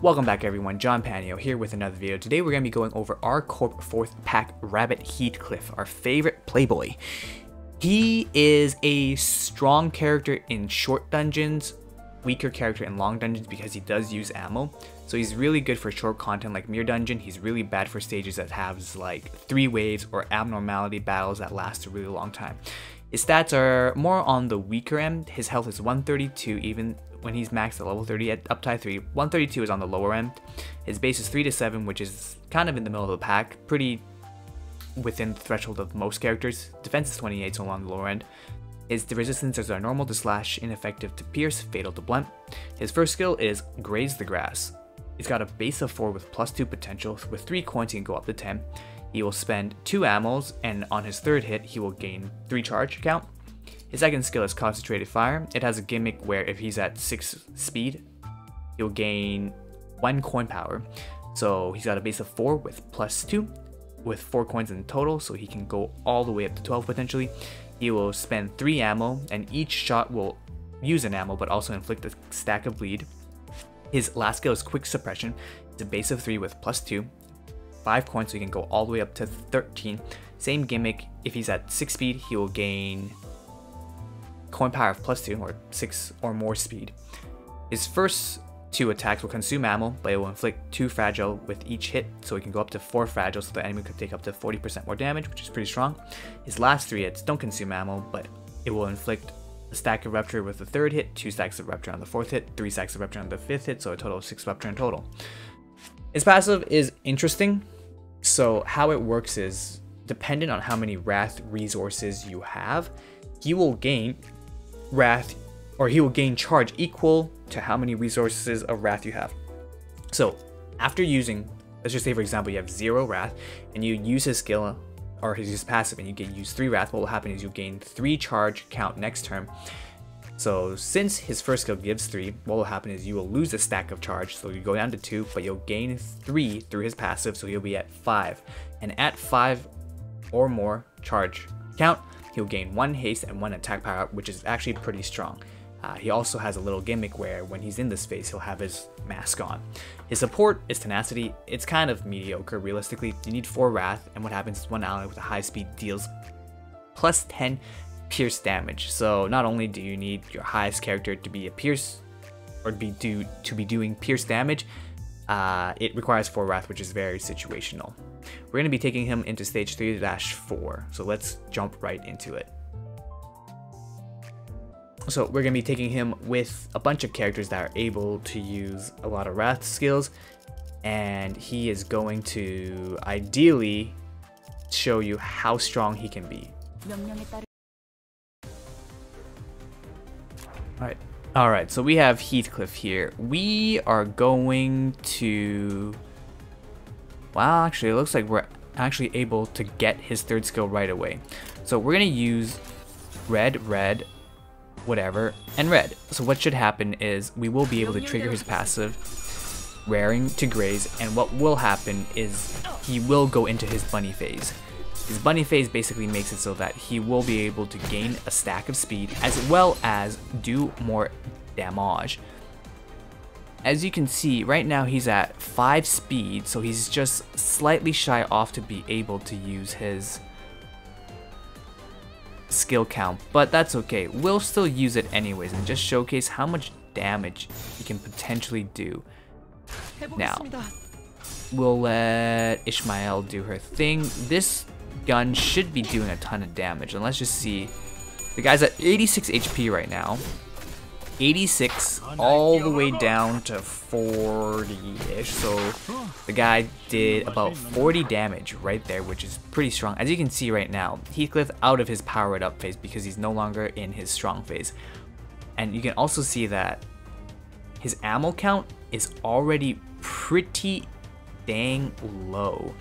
Welcome back everyone, John Panio here with another video. Today we're going to be going over our Corp 4th pack Rabbit Heathcliff, our favorite playboy. He is a strong character in short dungeons, weaker character in long dungeons because he does use ammo. So he's really good for short content like Mirror Dungeon. He's really bad for stages that have like 3 waves or abnormality battles that last a really long time. His stats are more on the weaker end. His health is 132 even when he's maxed at level 30 at up to 3. 132 is on the lower end. His base is 3 to 7, which is kind of in the middle of the pack, pretty within the threshold of most characters. Defense is 28, so along the lower end. His resistances are normal to slash, ineffective to pierce, fatal to blunt. His first skill is Graze the Grass. He's got a base of 4 with +2 potential. With 3 coins he can go up to 10. He will spend 2 ammos, and on his third hit he will gain 3 charge count. His second skill is Concentrated Fire. It has a gimmick where if he's at 6 speed, he'll gain 1 coin power. So he's got a base of 4 with +2, with 4 coins in total, so he can go all the way up to 12 potentially. He will spend 3 ammo, and each shot will use an ammo but also inflict a stack of bleed. His last skill is Quick Suppression. It's a base of 3 with +2, 5 coins, so he can go all the way up to 13. Same gimmick, if he's at 6 speed, he will gain coin power of +2 or 6 or more speed. His first 2 attacks will consume ammo, but it will inflict 2 fragile with each hit, so he can go up to 4 fragile, so the enemy could take up to 40% more damage, which is pretty strong. His last 3 hits don't consume ammo, but it will inflict a stack of Rupture with the third hit, 2 stacks of Rupture on the 4th hit, 3 stacks of Rupture on the 5th hit, so a total of 6 Rupture in total. His passive is interesting. So how it works is, dependent on how many Wrath resources you have, he will gain Wrath, or he will gain charge equal to how many resources of Wrath you have. So after using, let's just say for example you have 0 Wrath and you use his skill or his passive and you use 3 Wrath, what will happen is you'll gain 3 charge count next turn. So since his first skill gives 3, what will happen is you will lose a stack of charge, so you go down to 2, but you'll gain 3 through his passive, so he'll be at 5. And at 5 or more charge count, he'll gain 1 haste and 1 attack power, which is actually pretty strong. He also has a little gimmick where when he's in this phase, he'll have his mask on. His support is Tenacity. It's kind of mediocre, realistically. You need 4 Wrath, and what happens is one ally with a high speed deals +10 pierce damage. So not only do you need your highest character to be a pierce, or to be doing pierce damage, it requires 4 Wrath, which is very situational. We're going to be taking him into stage 3-4, so let's jump right into it. So we're going to be taking him with a bunch of characters that are able to use a lot of Wrath skills, and he is going to ideally show you how strong he can be. Alright, so we have Heathcliff here. We are going to... Wow, actually it looks like we're actually able to get his third skill right away. So we're going to use red, whatever, and red. So what should happen is we will be able to trigger his passive, raring to graze, and what will happen is he will go into his bunny phase. His bunny phase basically makes it so that he will be able to gain a stack of speed as well as do more damage. As you can see, right now he's at 5 speed, so he's just slightly shy off to be able to use his skill count, but that's okay. We'll still use it anyways and just showcase how much damage he can potentially do. Now, we'll let Ishmael do her thing. This gun should be doing a ton of damage, and let's just see. The guy's at 86 HP right now. 86 all the way down to 40-ish, so the guy did about 40 damage right there, which is pretty strong. As you can see right now, Heathcliff out of his powered up phase because he's no longer in his strong phase. And you can also see that his ammo count is already pretty dang low.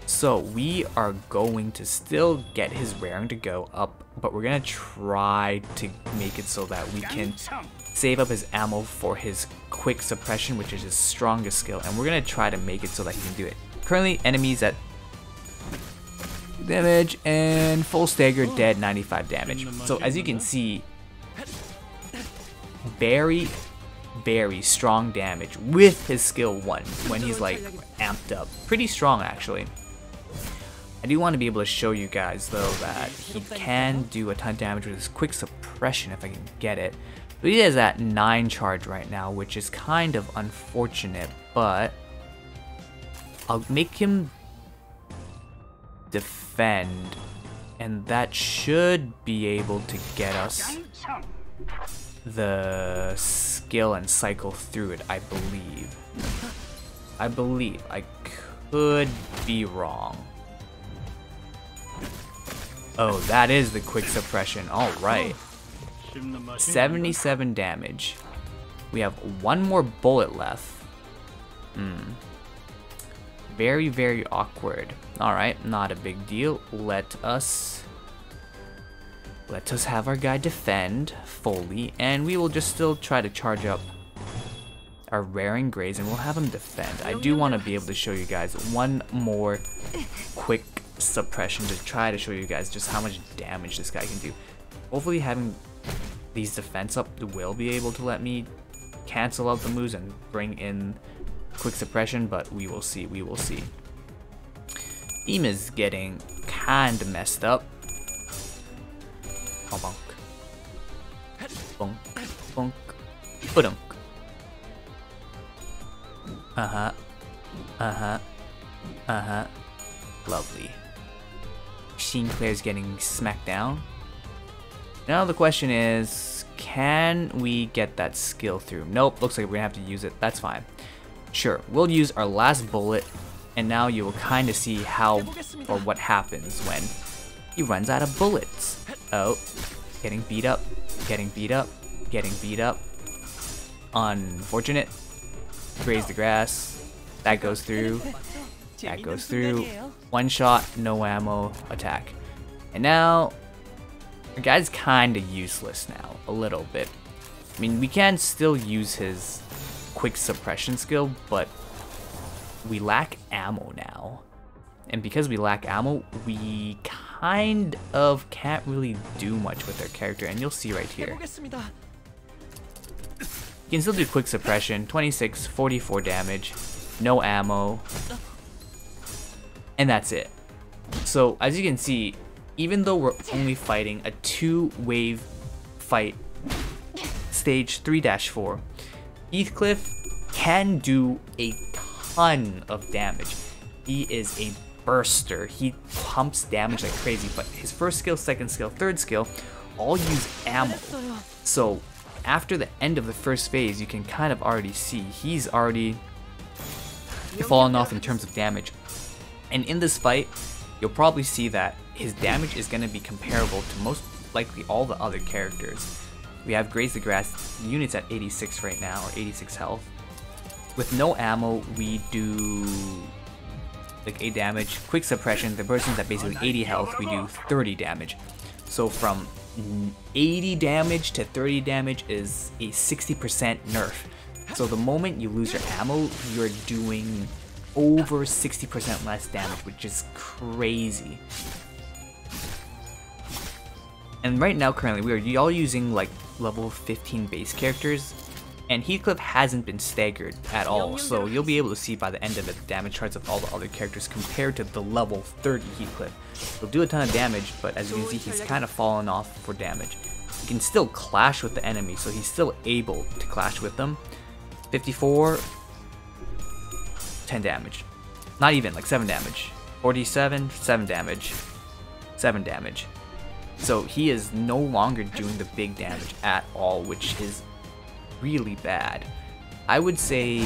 So we are going to still get his raring to go up, but we're gonna try to make it so that we can save up his ammo for his quick suppression, which is his strongest skill, and we're gonna try to make it so that he can do it. Currently enemies at damage and full stagger dead 95 damage. So as you can see, very very strong damage with his skill 1 when he's like amped up. Pretty strong actually. I do want to be able to show you guys though that he can do a ton of damage with his quick suppression if I can get it. But he is at 9 charge right now, which is kind of unfortunate, but I'll make him defend, and that should be able to get us the skill and cycle through it, I believe. I could be wrong. Oh, that is the quick suppression. Alright. 77 damage. We have 1 more bullet left. Very, very awkward. Alright, not a big deal. Let us have our guy defend fully, and we will just still try to charge up our raring grays, and we'll have him defend. I do want to be able to show you guys one more quick suppression to try to show you guys just how much damage this guy can do. Hopefully having these defense up will be able to let me cancel out the moves and bring in quick suppression, but we will see, we will see. Team is getting kind of messed up. Oh, bonk. Bonk, bonk, ba-dunk. Uh-huh. Uh-huh. Uh-huh. Lovely. Machine Claire's getting smacked down. Now the question is, can we get that skill through? Nope, looks like we're gonna have to use it. That's fine. Sure, we'll use our last bullet, and now you will kind of see how or what happens when he runs out of bullets. Oh, getting beat up, getting beat up, getting beat up. Unfortunate. Graze the grass. That goes through. That goes through. 1 shot, no ammo, attack. And now, our guy's kind of useless now, a little bit. I mean, we can still use his quick suppression skill, but we lack ammo now. And because we lack ammo, we kind of can't really do much with our character, and you'll see right here. You can still do quick suppression, 26, 44 damage, no ammo, and that's it. So as you can see, even though we're only fighting a 2-wave fight, stage 3-4, Heathcliff can do a ton of damage. He is a burster. He pumps damage like crazy, but his first skill, second skill, third skill all use ammo. So after the end of the first phase, you can kind of already see he's already fallen off in terms of damage. And in this fight, you'll probably see that his damage is going to be comparable to most likely all the other characters. We have Graze the Grass units at 86 right now, or 86 health. With no ammo, we do like 8 damage. Quick suppression, the person's at basically 80 health, we do 30 damage. So from 80 damage to 30 damage is a 60% nerf. So the moment you lose your ammo, you're doing over 60% less damage, which is crazy. And right now, currently, we are all using like level 15 base characters, and Heathcliff hasn't been staggered at all, so you'll be able to see by the end of it the damage charts of all the other characters compared to the level 30 Heathcliff. He'll do a ton of damage, but as you can see, he's kind of fallen off for damage. He can still clash with the enemy, so he's still able to clash with them. 54, 10 damage. Not even, like 7 damage. 47, 7 damage. 7 damage. So he is no longer doing the big damage at all, which is really bad. I would say,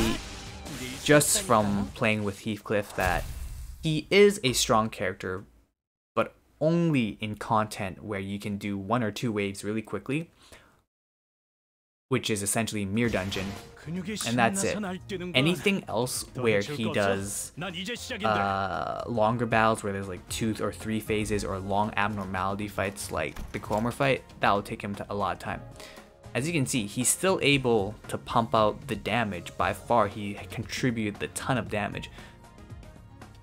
just from playing with Heathcliff, that he is a strong character, but only in content where you can do 1 or 2 waves really quickly, which is essentially Mirror Dungeon, and that's it. Anything else where he does longer battles where there's like 2 or 3 phases, or long abnormality fights like the Cromer fight, that will take him a lot of time. As you can see, he's still able to pump out the damage. By far, he contributed a ton of damage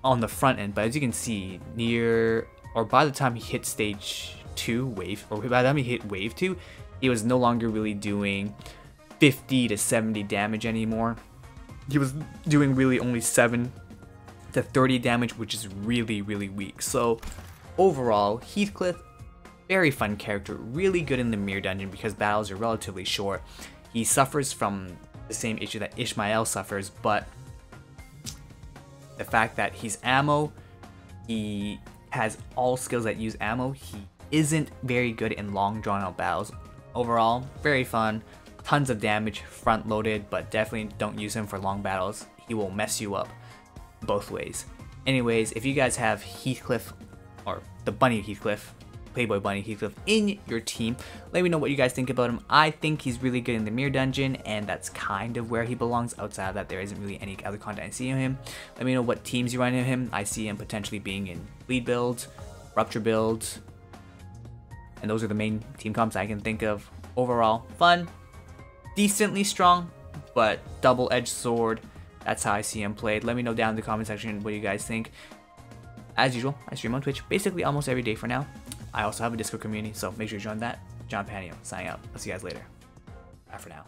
on the front end, but as you can see, by the time he hit stage 2 wave, or by the time he hit wave 2, he was no longer really doing 50 to 70 damage anymore. He was doing really only 7 to 30 damage, which is really weak. So overall, Heathcliff, very fun character, really good in the mirror dungeon because battles are relatively short. He suffers from the same issue that Ishmael suffers, but the fact that he's ammo, he has all skills that use ammo, he isn't very good in long drawn out battles. Overall, very fun, tons of damage, front loaded, but definitely don't use him for long battles. He will mess you up both ways. Anyways, if you guys have Heathcliff, or the bunny Heathcliff, Playboy Bunny Heathcliff in your team, let me know what you guys think about him. I think he's really good in the mirror dungeon, and that's kind of where he belongs. Outside of that, there isn't really any other content I see of him. Let me know what teams you run in him. I see him potentially being in lead builds, rupture builds, and those are the main team comps I can think of. Overall, fun, decently strong, but double-edged sword. That's how I see him played. Let me know down in the comment section what you guys think. As usual, I stream on Twitch basically almost every day for now. I also have a Discord community, so make sure you join that. John Panio, signing out. I'll see you guys later. Bye for now.